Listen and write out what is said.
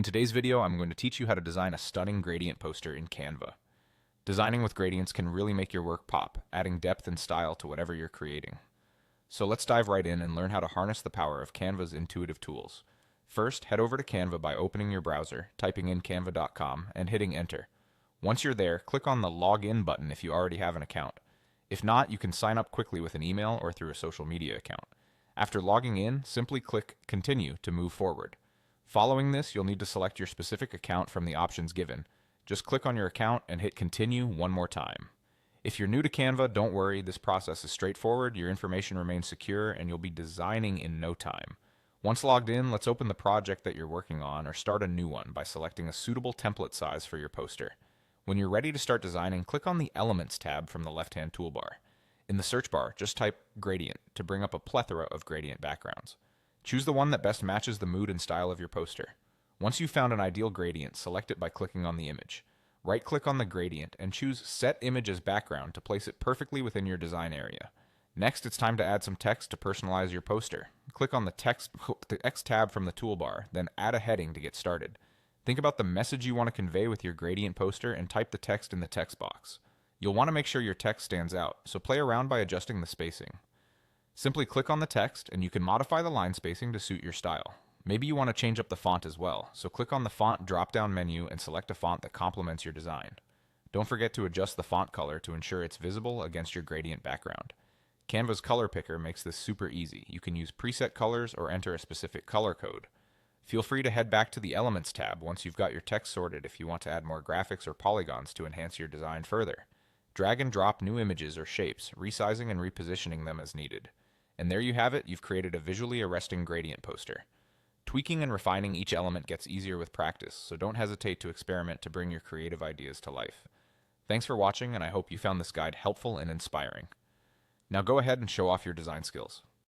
In today's video, I'm going to teach you how to design a stunning gradient poster in Canva. Designing with gradients can really make your work pop, adding depth and style to whatever you're creating. So let's dive right in and learn how to harness the power of Canva's intuitive tools. First, head over to Canva by opening your browser, typing in canva.com, and hitting enter. Once you're there, click on the Login button if you already have an account. If not, you can sign up quickly with an email or through a social media account. After logging in, simply click Continue to move forward. Following this, you'll need to select your specific account from the options given. Just click on your account and hit Continue one more time. If you're new to Canva, don't worry, this process is straightforward, your information remains secure, and you'll be designing in no time. Once logged in, let's open the project that you're working on or start a new one by selecting a suitable template size for your poster. When you're ready to start designing, click on the Elements tab from the left-hand toolbar. In the search bar, just type Gradient to bring up a plethora of gradient backgrounds. Choose the one that best matches the mood and style of your poster. Once you've found an ideal gradient, select it by clicking on the image. Right-click on the gradient and choose Set Image as Background to place it perfectly within your design area. Next, it's time to add some text to personalize your poster. Click on the Text tab from the toolbar, then add a heading to get started. Think about the message you want to convey with your gradient poster and type the text in the text box. You'll want to make sure your text stands out, so play around by adjusting the spacing. Simply click on the text, and you can modify the line spacing to suit your style. Maybe you want to change up the font as well, so click on the Font drop-down menu and select a font that complements your design. Don't forget to adjust the font color to ensure it's visible against your gradient background. Canva's color picker makes this super easy. You can use preset colors or enter a specific color code. Feel free to head back to the Elements tab once you've got your text sorted if you want to add more graphics or polygons to enhance your design further. Drag and drop new images or shapes, resizing and repositioning them as needed. And there you have it, you've created a visually arresting gradient poster. Tweaking and refining each element gets easier with practice, so don't hesitate to experiment to bring your creative ideas to life. Thanks for watching, and I hope you found this guide helpful and inspiring. Now go ahead and show off your design skills.